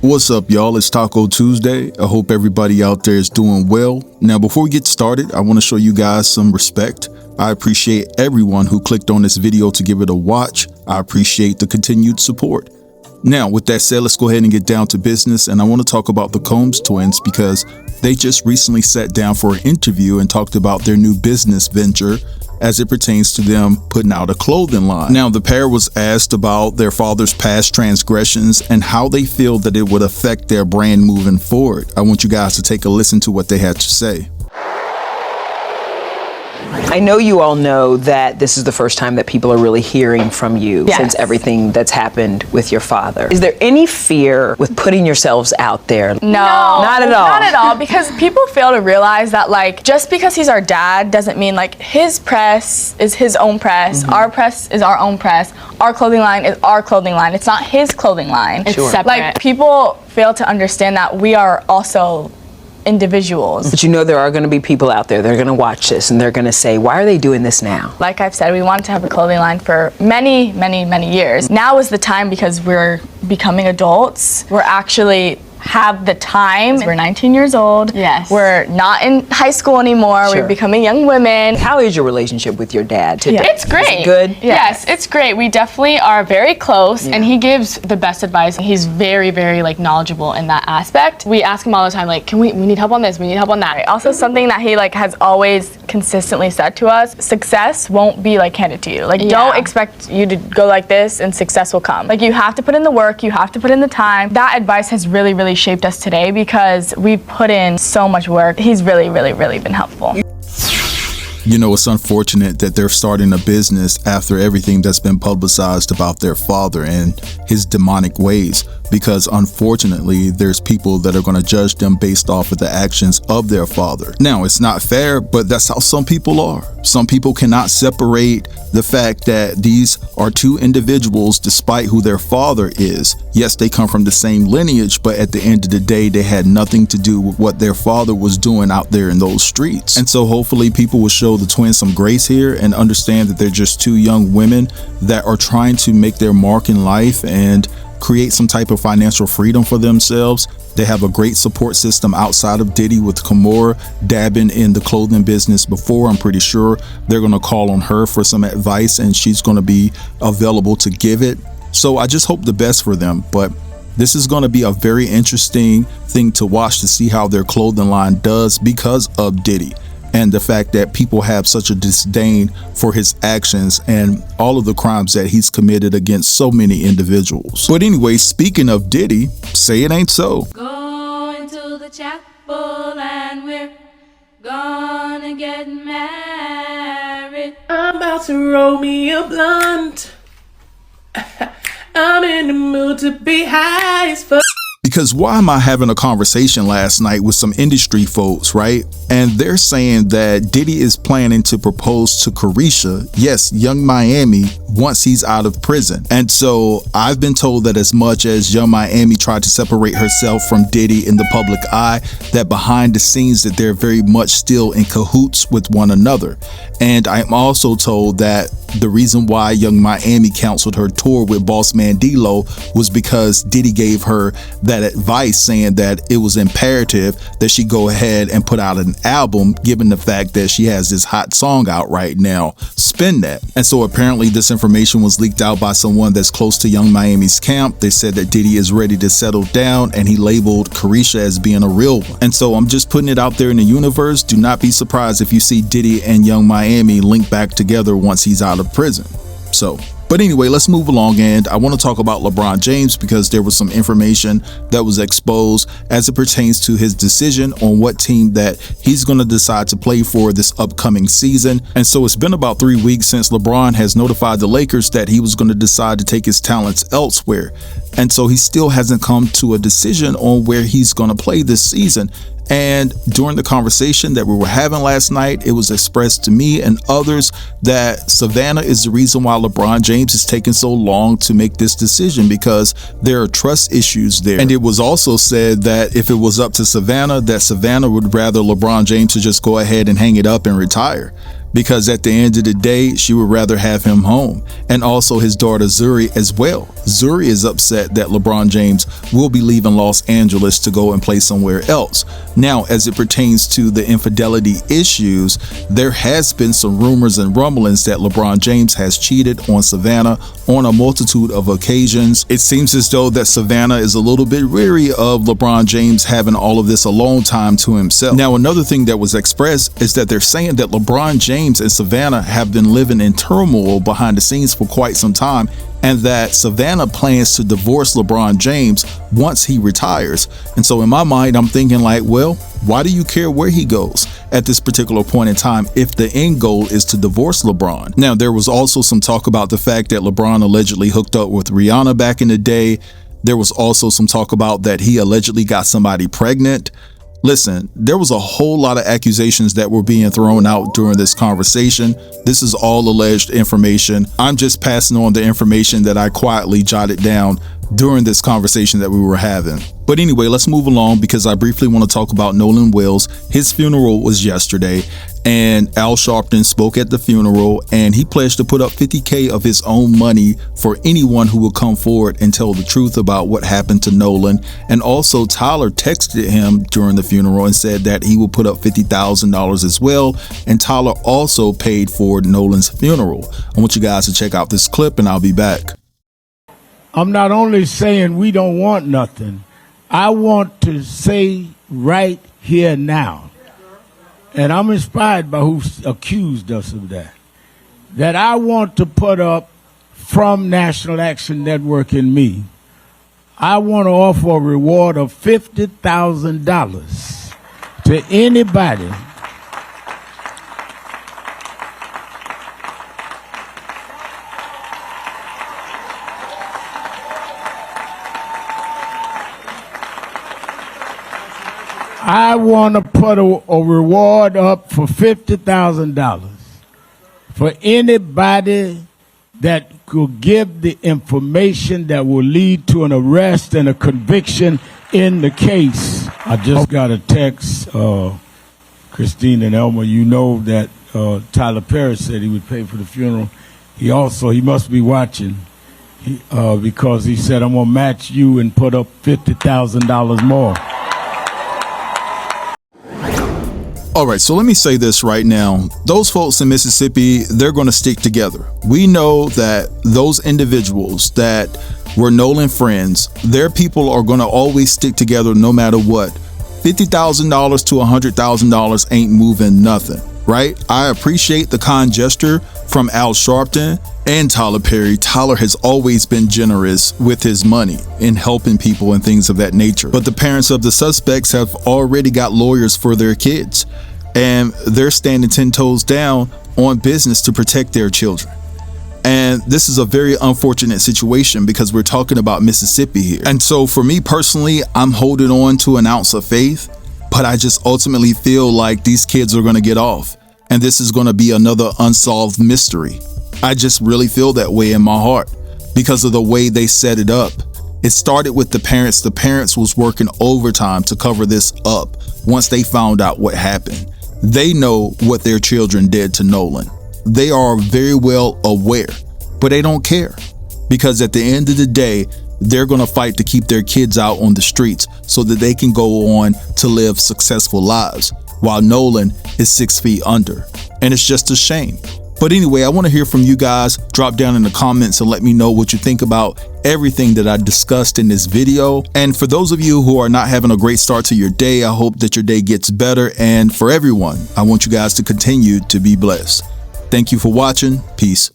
What's up, y'all? It's Taco Tuesday. I hope everybody out there is doing well. Now, before we get started, I want to show you guys some respect. I appreciate everyone who clicked on this video to give it a watch. I appreciate the continued support. Now, with that said, let's go ahead and get down to business. And I want to talk about the Combs twins because they just recently sat down for an interview and talked about their new business venture as it pertains to them putting out a clothing line. Now, the pair was asked about their father's past transgressions and how they feel that it would affect their brand moving forward. I want you guys to take a listen to what they had to say. I know you all know that this is the first time that people are really hearing from you since everything that's happened with your father. Is there any fear with putting yourselves out there? No, not at all. Not at all, because people fail to realize that, like, just because he's our dad doesn't mean, like, his press is his own press, our press is our own press, our clothing line is our clothing line. It's not his clothing line. It's separate. Like, people fail to understand that we are also individuals. But you know there are going to be people out there that are going to watch this and they're going to say, why are they doing this now? Like I've said, we wanted to have a clothing line for many, many, many years. Now is the time because we're becoming adults. We're actually have the time. We're 19 years old. Yes. We're not in high school anymore. We're becoming young women. How is your relationship with your dad today? It's great. Is it good? Yes, it's great. We definitely are very close and he gives the best advice. He's very, very knowledgeable in that aspect. We ask him all the time, like, we need help on this, we need help on that. Also, something that he has always consistently said to us, success won't be handed to you. Don't expect you to go like this and success will come. You have to put in the work, you have to put in the time. That advice has really shaped us today because we've put in so much work. He's really been helpful. You know, it's unfortunate that they're starting a business after everything that's been publicized about their father and his demonic ways, because unfortunately there's people that are going to judge them based off of the actions of their father. Now, it's not fair, but that's how some people are. Some people cannot separate the fact that these are two individuals despite who their father is. Yes, they come from the same lineage, but at the end of the day, they had nothing to do with what their father was doing out there in those streets. And so hopefully people will show the twins some grace here and understand that they're just two young women that are trying to make their mark in life and create some type of financial freedom for themselves. They have a great support system outside of Diddy, with Kimora dabbing in the clothing business before. I'm pretty sure they're going to call on her for some advice and she's going to be available to give it. So I just hope the best for them. But this is going to be a very interesting thing to watch to see how their clothing line does because of Diddy. And the fact that people have such a disdain for his actions and all of the crimes that he's committed against so many individuals. But anyway, speaking of Diddy, say it ain't so. Going to the chapel and we're gonna get married. I'm about to roll me a blunt. I'm in the mood to be high as fuck. Because why am I having a conversation last night with some industry folks, right? And they're saying that Diddy is planning to propose to Carisha, yes, Young Miami, once he's out of prison. And so I've been told that as much as Young Miami tried to separate herself from Diddy in the public eye, that behind the scenes that they're very much still in cahoots with one another. And I'm also told that the reason why Young Miami canceled her tour with Boss Man D-Lo was because Diddy gave her that advice, saying that it was imperative that she go ahead and put out an album, given the fact that she has this hot song out right now, Spin That. And so apparently this information was leaked out by someone that's close to Young Miami's camp. They said that Diddy is ready to settle down and he labeled Carisha as being a real one. And so I'm just putting it out there in the universe. Do not be surprised if you see Diddy and Young Miami link back together once he's out of prison. But anyway, let's move along, and I want to talk about LeBron James because there was some information that was exposed as it pertains to his decision on what team that he's going to decide to play for this upcoming season. And so it's been about 3 weeks since LeBron has notified the Lakers that he was going to decide to take his talents elsewhere. And so he still hasn't come to a decision on where he's going to play this season. And during the conversation that we were having last night, it was expressed to me and others that Savannah is the reason why LeBron James is taking so long to make this decision, because there are trust issues there. And it was also said that if it was up to Savannah, that Savannah would rather LeBron James to just go ahead and hang it up and retire, because at the end of the day, she would rather have him home. And also his daughter Zuri as well. Zuri is upset that LeBron James will be leaving Los Angeles to go and play somewhere else. Now, as it pertains to the infidelity issues, there has been some rumors and rumblings that LeBron James has cheated on Savannah on a multitude of occasions. It seems as though that Savannah is a little bit weary of LeBron James having all of this alone time to himself. Now, another thing that was expressed is that they're saying that LeBron James and Savannah have been living in turmoil behind the scenes for quite some time, and that Savannah plans to divorce LeBron James once he retires. And so in my mind, I'm thinking like, well, why do you care where he goes at this particular point in time if the end goal is to divorce LeBron? Now, there was also some talk about the fact that LeBron allegedly hooked up with Rihanna back in the day. There was also some talk about that he allegedly got somebody pregnant. Listen, there was a whole lot of accusations that were being thrown out during this conversation. This is all alleged information. I'm just passing on the information that I quietly jotted down during this conversation that we were having. But anyway, let's move along because I briefly want to talk about Nolan Wells. His funeral was yesterday, and Al Sharpton spoke at the funeral, and he pledged to put up $50K of his own money for anyone who will come forward and tell the truth about what happened to Nolan. And also Tyler texted him during the funeral and said that he will put up $50,000 as well. And Tyler also paid for Nolan's funeral. I want you guys to check out this clip, and I'll be back. I'm not only saying we don't want nothing, I want to say right here now, and I'm inspired by who accused us of that I want to put up from National Action Network and me, I want to offer a reward of $50,000 to anybody I want to put a reward up for $50,000 for anybody that could give the information that will lead to an arrest and a conviction in the case. I just got a text, Christine and Elmer, you know that Tyler Perry said he would pay for the funeral. He must be watching because he said, I'm going to match you and put up $50,000 more. All right, so let me say this right now. Those folks in Mississippi, they're going to stick together. We know that those individuals that were Nolan friends, their people are going to always stick together no matter what. $50,000 to $100,000 ain't moving nothing, right? I appreciate the kind gesture from Al Sharpton and Tyler Perry. Tyler has always been generous with his money in helping people and things of that nature. But the parents of the suspects have already got lawyers for their kids, and they're standing 10 toes down on business to protect their children. And this is a very unfortunate situation because we're talking about Mississippi here. And so for me personally, I'm holding on to an ounce of faith, but I just ultimately feel like these kids are going to get off. And this is going to be another unsolved mystery. I just really feel that way in my heart because of the way they set it up. It started with the parents. The parents was working overtime to cover this up once they found out what happened. They know what their children did to Nolan. They are very well aware, but they don't care because at the end of the day, they're going to fight to keep their kids out on the streets so that they can go on to live successful lives while Nolan is 6 feet under. And it's just a shame. But anyway, I want to hear from you guys. Drop down in the comments and let me know what you think about everything that I discussed in this video. And for those of you who are not having a great start to your day, I hope that your day gets better. And for everyone, I want you guys to continue to be blessed. Thank you for watching. Peace.